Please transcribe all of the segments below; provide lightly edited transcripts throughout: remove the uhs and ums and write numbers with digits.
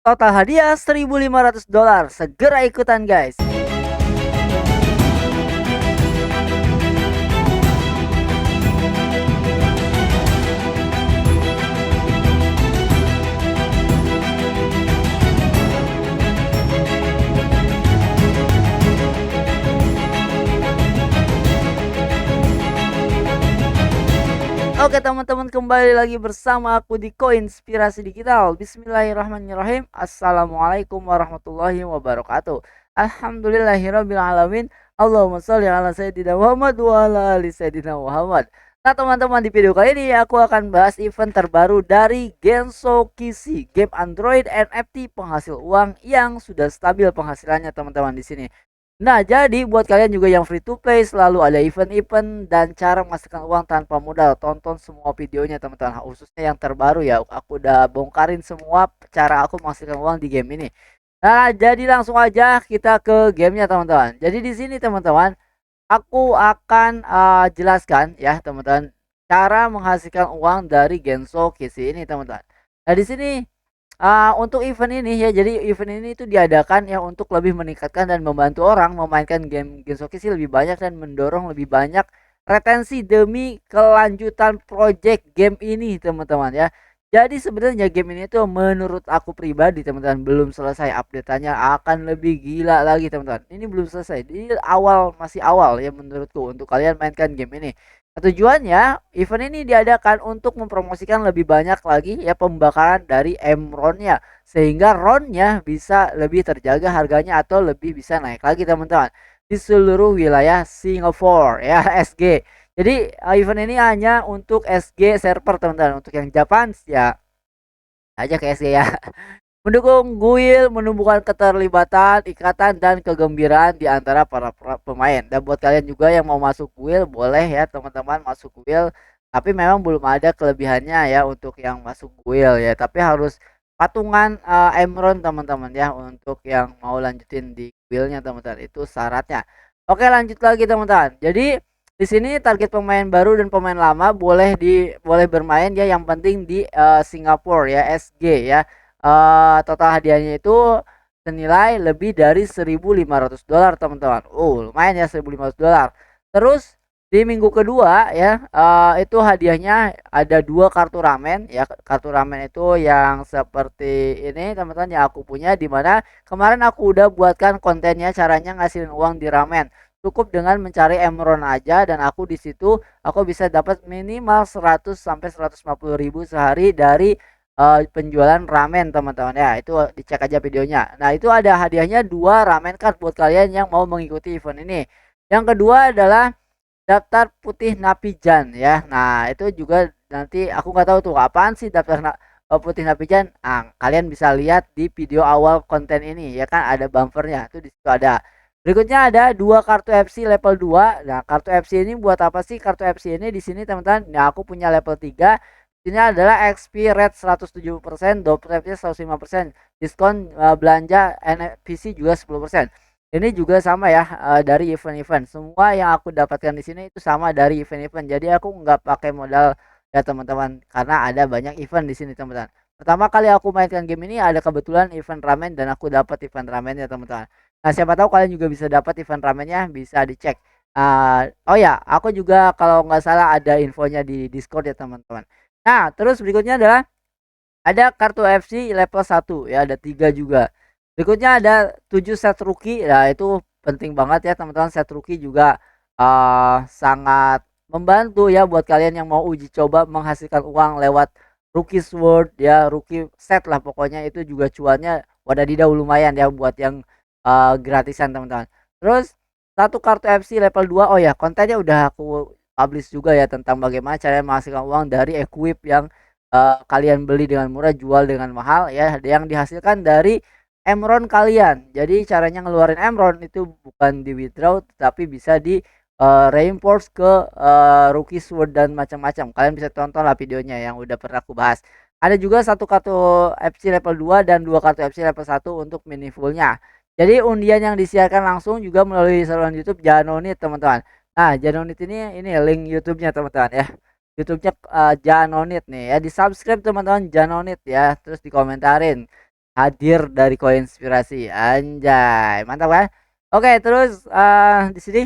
Total hadiah $1.500. Segera ikutan guys. Oke teman-teman, kembali lagi bersama aku di Koinspirasi Digital. Bismillahirrahmanirrahim. Assalamualaikum warahmatullahi wabarakatuh. Alhamdulillahirabbil alamin. Allahumma sholli ala sayyidina Muhammad wa ala ali sayyidina Muhammad. Nah teman-teman, di video kali ini aku akan bahas event terbaru dari Genso Kisi, game Android NFT penghasil uang yang sudah stabil penghasilannya teman-teman di sini. Nah, jadi buat kalian juga yang free to play, selalu ada event-event dan cara menghasilkan uang tanpa modal. Tonton semua videonya teman-teman, khususnya yang terbaru ya. Aku udah bongkarin semua cara aku menghasilkan uang di game ini. Nah, jadi langsung aja kita ke gamenya teman-teman. Jadi di sini teman-teman, aku akan jelaskan ya teman-teman cara menghasilkan uang dari Genso Kisi ini teman-teman. Nah, di sini untuk event ini ya, jadi event ini itu diadakan ya untuk lebih meningkatkan dan membantu orang memainkan game Gensokisi lebih banyak dan mendorong lebih banyak retensi demi kelanjutan project game ini teman-teman ya. Jadi sebenarnya game ini tuh menurut aku pribadi teman-teman belum selesai, update-nya akan lebih gila lagi teman-teman. Ini belum selesai, ini masih awal ya menurutku untuk kalian mainkan game ini. Tujuannya event ini diadakan untuk mempromosikan lebih banyak lagi ya pembakaran dari Emron-nya, sehingga RON-nya bisa lebih terjaga harganya atau lebih bisa naik lagi teman-teman di seluruh wilayah Singapura ya SG. Jadi event ini hanya untuk SG server teman-teman. Untuk yang Japan ya aja ke SG ya. Mendukung guild, menumbuhkan keterlibatan, ikatan dan kegembiraan di antara para pemain. Dan buat kalian juga yang mau masuk guild, boleh ya teman-teman masuk guild. Tapi memang belum ada kelebihannya ya untuk yang masuk guild ya. Tapi harus patungan Emron teman-teman ya untuk yang mau lanjutin di guildnya teman-teman. Itu syaratnya. Oke, lanjut lagi teman-teman. Jadi di sini target pemain baru dan pemain lama boleh bermain ya, yang penting di Singapura ya SG ya. Total hadiahnya itu senilai lebih dari $1.500 teman-teman. Lumayan ya $1.500. Terus di minggu kedua ya, itu hadiahnya ada 2 kartu ramen ya. Kartu ramen itu yang seperti ini teman-teman yang aku punya, dimana kemarin aku udah buatkan kontennya caranya ngasilin uang di ramen. Cukup dengan mencari Emron aja, dan aku di situ aku bisa dapat minimal 100 sampai 150.000 sehari dari penjualan ramen teman-teman ya. Itu dicek aja videonya. Nah, itu ada hadiahnya 2 ramen card buat kalian yang mau mengikuti event ini. Yang kedua adalah daftar putih Napijan ya. Nah, itu juga nanti aku nggak tahu tuh apaan sih daftar putih Napijan. Kalian bisa lihat di video awal konten ini ya kan, ada bumpernya. Itu di situ ada. Berikutnya ada 2 kartu FC level 2. Nah, kartu FC ini buat apa sih? Kartu FC ini di sini teman-teman. Nah, aku punya level 3. Ini adalah XP rate 107%, download rate 105%, diskon belanja NPC juga 10%. Ini juga sama ya dari event-event. Semua yang aku dapatkan di sini itu sama dari event-event. Jadi aku nggak pakai modal ya teman-teman, karena ada banyak event di sini teman-teman. Pertama kali aku mainkan game ini ada kebetulan event ramen dan aku dapat event ramen ya teman-teman. Nah, siapa tahu kalian juga bisa dapat event ramennya, bisa dicek. Oh ya, aku juga kalau nggak salah ada infonya di Discord ya teman-teman. Nah, terus berikutnya adalah ada kartu FC level 1 ya, ada 3 juga. Berikutnya ada 7 set rookie. Nah, itu penting banget ya teman-teman. Set rookie juga sangat membantu ya buat kalian yang mau uji coba menghasilkan uang lewat rookie sword ya, rookie set lah pokoknya. Itu juga cuannya wadadidaw lumayan ya buat yang gratisan teman-teman. Terus satu kartu FC level 2. Oh ya, kontennya udah aku publish juga ya tentang bagaimana cara menghasilkan uang dari equip yang kalian beli dengan murah, jual dengan mahal ya, yang dihasilkan dari Emron kalian. Jadi caranya ngeluarin Emron itu bukan di withdraw, tapi bisa di reinforce ke rookie sword dan macam-macam. Kalian bisa tonton lah videonya yang udah pernah aku bahas. Ada juga satu kartu FC level 2 dan 2 kartu FC level 1 untuk mini fullnya. Jadi undian yang disiarkan langsung juga melalui saluran YouTube Janonit teman-teman. Nah, Janonit ini link YouTube-nya teman-teman ya. YouTube-nya Janonit nih ya. Di subscribe teman-teman Janonit ya. Terus dikomentarin. hadir dari Koinspirasi. Anjay, mantap kan? Oke, terus di sini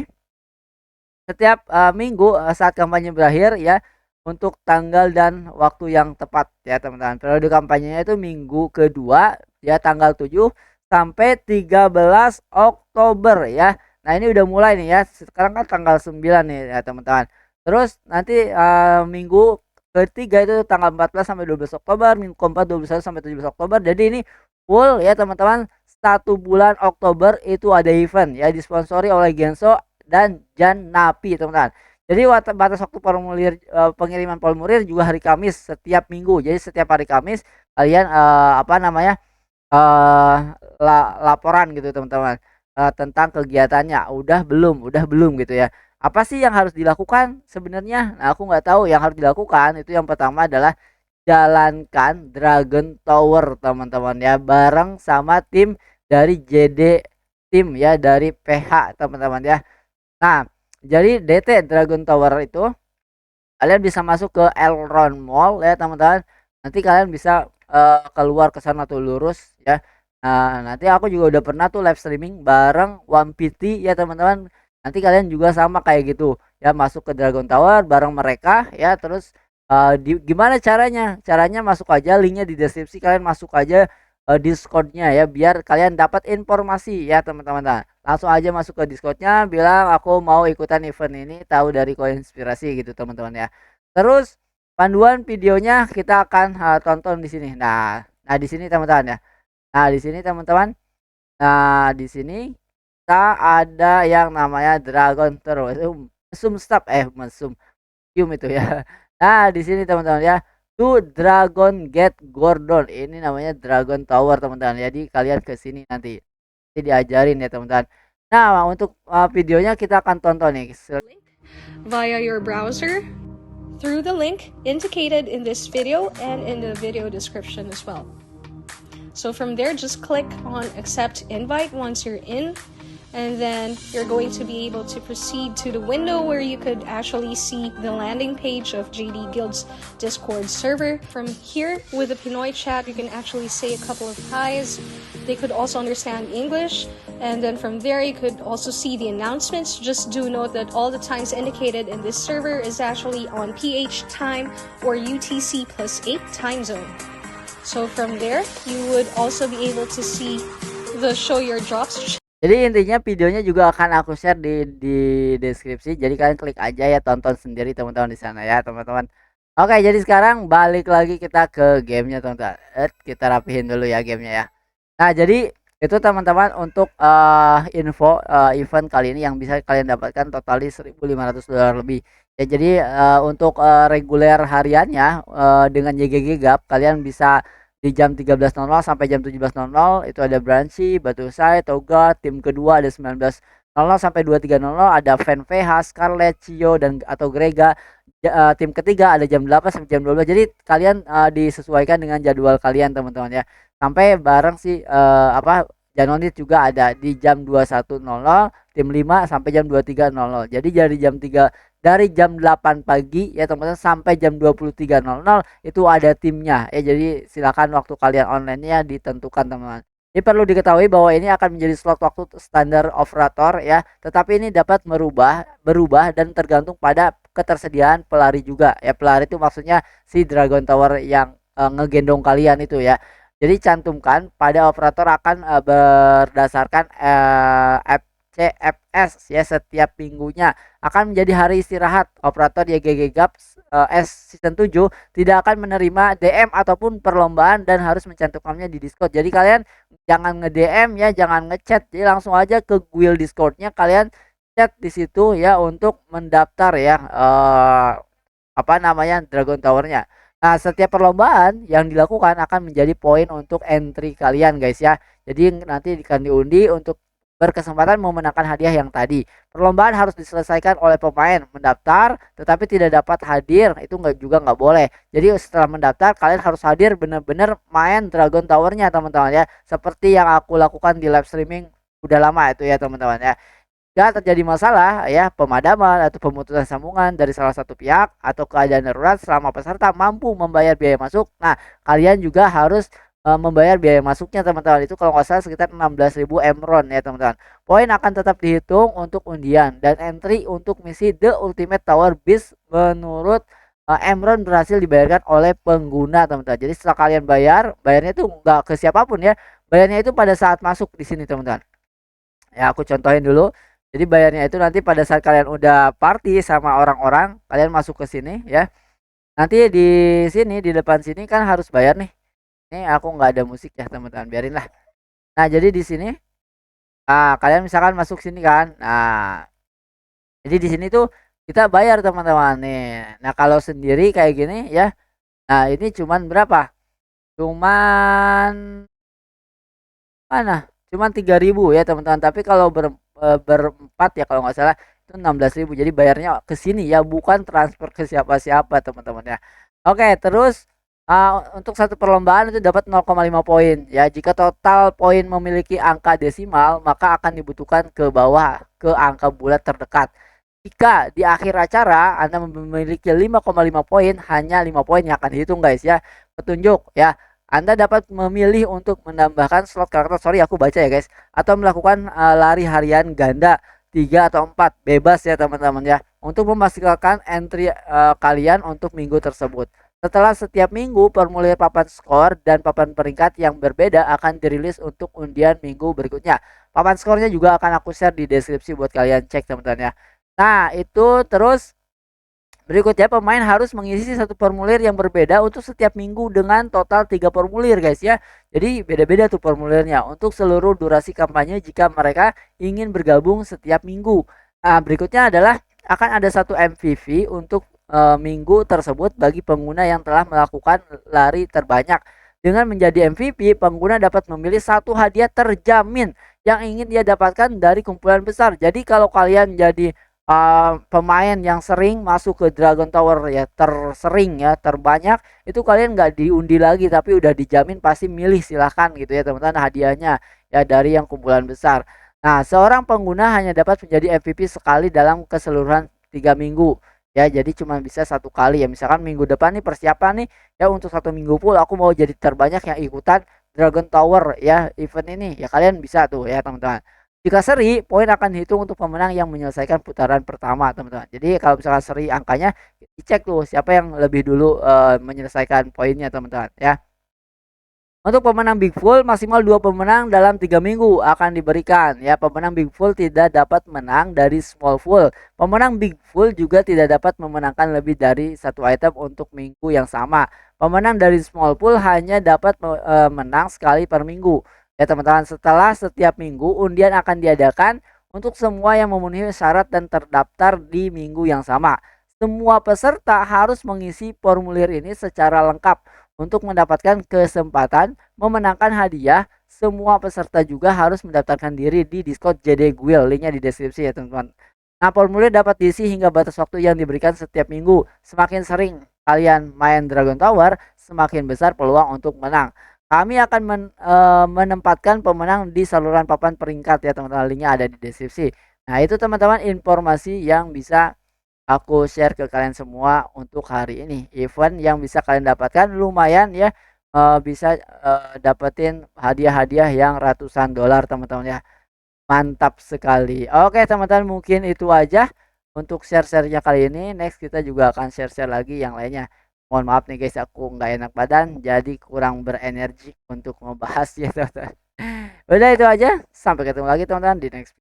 setiap minggu saat kampanye berakhir ya, untuk tanggal dan waktu yang tepat ya teman-teman. Periode kampanyenya itu minggu kedua ya, tanggal 7 sampai 13 Oktober ya. Nah, ini udah mulai nih ya. Sekarang kan tanggal 9 nih ya teman-teman. Terus nanti minggu ketiga itu tanggal 14 sampai 12 Oktober, minggu keempat 21 sampai 17 Oktober. Jadi ini full ya teman-teman. 1 bulan Oktober itu ada event ya, disponsori oleh Genso dan Jan Napi teman-teman. Jadi batas waktu formulir pengiriman formulir juga hari Kamis setiap minggu. Jadi setiap hari Kamis kalian eh laporan gitu teman-teman, tentang kegiatannya. Udah belum gitu ya. Apa sih yang harus dilakukan sebenarnya? Nah, aku nggak tahu. Yang harus dilakukan itu yang pertama adalah jalankan Dragon Tower teman-teman ya, bareng sama tim dari JD tim ya, dari PH teman-teman ya. Nah, jadi DT Dragon Tower itu kalian bisa masuk ke Elron Mall ya teman-teman. Nanti kalian bisa keluar ke sana tuh lurus ya. Nah, nanti aku juga udah pernah tuh live streaming bareng One PT ya teman-teman. Nanti kalian juga sama kayak gitu ya, masuk ke Dragon Tower bareng mereka ya. Terus gimana caranya? Caranya masuk aja, linknya di deskripsi, kalian masuk aja Discordnya ya, biar kalian dapat informasi ya teman-teman. Nah, langsung aja masuk ke Discordnya, bilang aku mau ikutan event ini, tahu dari Koinspirasi gitu teman-teman ya. Terus panduan videonya kita akan tonton di sini. Nah di sini teman-teman ya. Nah di sini teman-teman. Nah di sini kita ada yang namanya Dragon terus mesum stop mesum itu ya. Nah di sini teman-teman ya. Tuh Dragon Gate Gordon. Ini namanya Dragon Tower teman-teman. Jadi kalian ke sini nanti diajarin ya teman-teman. Nah, untuk videonya kita akan tonton nih. Via your browser through the link indicated in this video and in the video description as well. So from there, just click on accept invite once you're in, and then you're going to be able to proceed to the window where you could actually see the landing page of JD Guild's Discord server. From here, with the Pinoy chat, you can actually say a couple of hi's. They could also understand English, and then from there you could also see the announcements. Just do note that all the times indicated in this server is actually on PH time or UTC +8 time zone. So from there, you would also be able to see the show your drops. Jadi intinya videonya juga akan aku share di deskripsi. Jadi kalian klik aja ya, tonton sendiri teman-teman di sana ya teman-teman. Oke, jadi sekarang balik lagi kita ke gamenya teman-teman. Kita rapihin dulu ya gamenya ya. Nah jadi itu teman-teman untuk info event kali ini yang bisa kalian dapatkan totali $1.500 lebih. Ya jadi untuk reguler hariannya dengan YGG Gap kalian bisa di jam 13.00 sampai jam 17.00 itu ada Branchi, Batusai, Toga. Tim kedua ada 19.00 sampai 23.00 ada Fan VH, Scarlet, Cio dan atau Grega. Tim ketiga ada jam 8 sampai jam 12. Jadi kalian disesuaikan dengan jadwal kalian teman-teman ya. Sampai bareng si Janonit juga ada di jam 21.00, tim 5 sampai jam 23.00. Jadi dari jam 8 pagi ya teman-teman sampai jam 23.00 itu ada timnya ya. Jadi silakan waktu kalian online-nya ditentukan teman-teman. Ini perlu diketahui bahwa ini akan menjadi slot waktu standar operator ya, tetapi ini dapat berubah dan tergantung pada ketersediaan pelari juga ya. Pelari itu maksudnya si Dragon Tower yang ngegendong kalian itu ya. Jadi cantumkan pada operator akan berdasarkan CFS ya, setiap minggunya akan menjadi hari istirahat. Operator YGG Gaps season 7 tidak akan menerima DM ataupun perlombaan dan harus mencantumkannya di Discord. Jadi kalian jangan nge-DM ya, jangan ngechat. Jadi langsung aja ke guild Discordnya, kalian chat di situ ya untuk mendaftar ya Dragon Towernya. Nah, setiap perlombaan yang dilakukan akan menjadi poin untuk entry kalian guys ya. Jadi nanti akan diundi untuk berkesempatan memenangkan hadiah yang tadi. Perlombaan harus diselesaikan oleh pemain mendaftar tetapi tidak dapat hadir, itu nggak boleh. Jadi setelah mendaftar kalian harus hadir benar-benar main Dragon Towernya teman-teman ya. Seperti yang aku lakukan di live streaming udah lama itu ya teman-teman ya. Jika terjadi masalah ya, pemadaman atau pemutusan sambungan dari salah satu pihak atau keadaan darurat selama peserta mampu membayar biaya masuk, nah kalian juga harus membayar biaya masuknya teman-teman. Itu kalau nggak salah sekitar 16.000 Emron ya teman-teman. Poin akan tetap dihitung untuk undian dan entry untuk misi The Ultimate Tower Beast menurut Emron berhasil dibayarkan oleh pengguna teman-teman. Jadi setelah kalian bayarnya itu nggak ke siapapun ya. Bayarnya itu pada saat masuk di sini teman-teman. Ya aku contohin dulu. Jadi bayarnya itu nanti pada saat kalian udah party sama orang-orang, kalian masuk ke sini ya. Nanti di sini di depan sini kan harus bayar nih. Ini aku nggak ada musik ya teman-teman, biarin lah. Nah jadi di sini, kalian misalkan masuk sini kan, nah jadi di sini tuh kita bayar teman-teman nih. Nah kalau sendiri kayak gini ya, nah ini cuman berapa? Cuman mana? Cuman 3.000 ya teman-teman. Tapi kalau berempat ya kalau nggak salah itu 16.000. Jadi bayarnya ke sini ya, bukan transfer ke siapa-siapa teman-teman ya. Oke, terus untuk satu perlombaan itu dapat 0,5 poin ya. Jika total poin memiliki angka desimal, maka akan dibutuhkan ke bawah ke angka bulat terdekat. Jika di akhir acara Anda memiliki 5,5 poin, hanya 5 poin yang akan dihitung guys ya. Petunjuk ya. Anda dapat memilih untuk menambahkan slot karakter, sorry aku baca ya guys, atau melakukan lari harian ganda 3 atau 4 bebas ya teman-teman ya, untuk memastikan entry kalian untuk minggu tersebut. Setelah setiap minggu, formulir papan skor dan papan peringkat yang berbeda akan dirilis untuk undian minggu berikutnya. Papan skornya juga akan aku share di deskripsi buat kalian cek teman-teman ya. Nah itu terus berikutnya pemain harus mengisi satu formulir yang berbeda untuk setiap minggu dengan total 3 formulir guys ya. Jadi beda-beda tuh formulirnya untuk seluruh durasi kampanye jika mereka ingin bergabung setiap minggu. Nah berikutnya adalah akan ada satu MVP untuk minggu tersebut bagi pengguna yang telah melakukan lari terbanyak. Dengan menjadi MVP, pengguna dapat memilih satu hadiah terjamin yang ingin dia dapatkan dari kumpulan besar. Jadi kalau kalian jadi pemain yang sering masuk ke Dragon Tower ya, tersering ya, terbanyak, itu kalian nggak diundi lagi tapi udah dijamin pasti milih, silahkan gitu ya teman-teman hadiahnya ya dari yang kumpulan besar. Nah seorang pengguna hanya dapat menjadi MVP sekali dalam keseluruhan 3 minggu ya, jadi cuma bisa satu kali ya. Misalkan minggu depan nih persiapan nih ya, untuk 1 minggu full aku mau jadi terbanyak yang ikutan Dragon Tower ya, event ini ya, kalian bisa tuh ya teman-teman. Jika seri, poin akan dihitung untuk pemenang yang menyelesaikan putaran pertama, teman-teman. Jadi kalau misalkan seri angkanya, dicek tuh siapa yang lebih dulu menyelesaikan poinnya, teman-teman ya. Untuk pemenang Big Full, maksimal 2 pemenang dalam 3 minggu akan diberikan ya. Pemenang Big Full tidak dapat menang dari Small Full. Pemenang Big Full juga tidak dapat memenangkan lebih dari satu item untuk minggu yang sama. Pemenang dari Small Full hanya dapat menang sekali per minggu. Ya teman-teman, setelah setiap minggu undian akan diadakan untuk semua yang memenuhi syarat dan terdaftar di minggu yang sama. Semua peserta harus mengisi formulir ini secara lengkap untuk mendapatkan kesempatan memenangkan hadiah. Semua peserta juga harus mendaftarkan diri di Discord JD Guild, linknya di deskripsi ya teman-teman. Nah formulir dapat diisi hingga batas waktu yang diberikan setiap minggu. Semakin sering kalian main Dragon Tower, semakin besar peluang untuk menang. Kami akan menempatkan pemenang di saluran papan peringkat ya teman-teman, linknya ada di deskripsi. Nah itu teman-teman informasi yang bisa aku share ke kalian semua untuk hari ini. Event yang bisa kalian dapatkan lumayan ya, bisa dapetin hadiah-hadiah yang ratusan dolar teman-teman ya. Mantap sekali. Oke teman-teman, mungkin itu aja untuk share-sharenya kali ini. Next kita juga akan share-share lagi yang lainnya. Mohon maaf nih guys, aku nggak enak badan jadi kurang berenergi untuk membahas ya teman-teman. Udah itu aja, sampai ketemu lagi teman-teman di next video.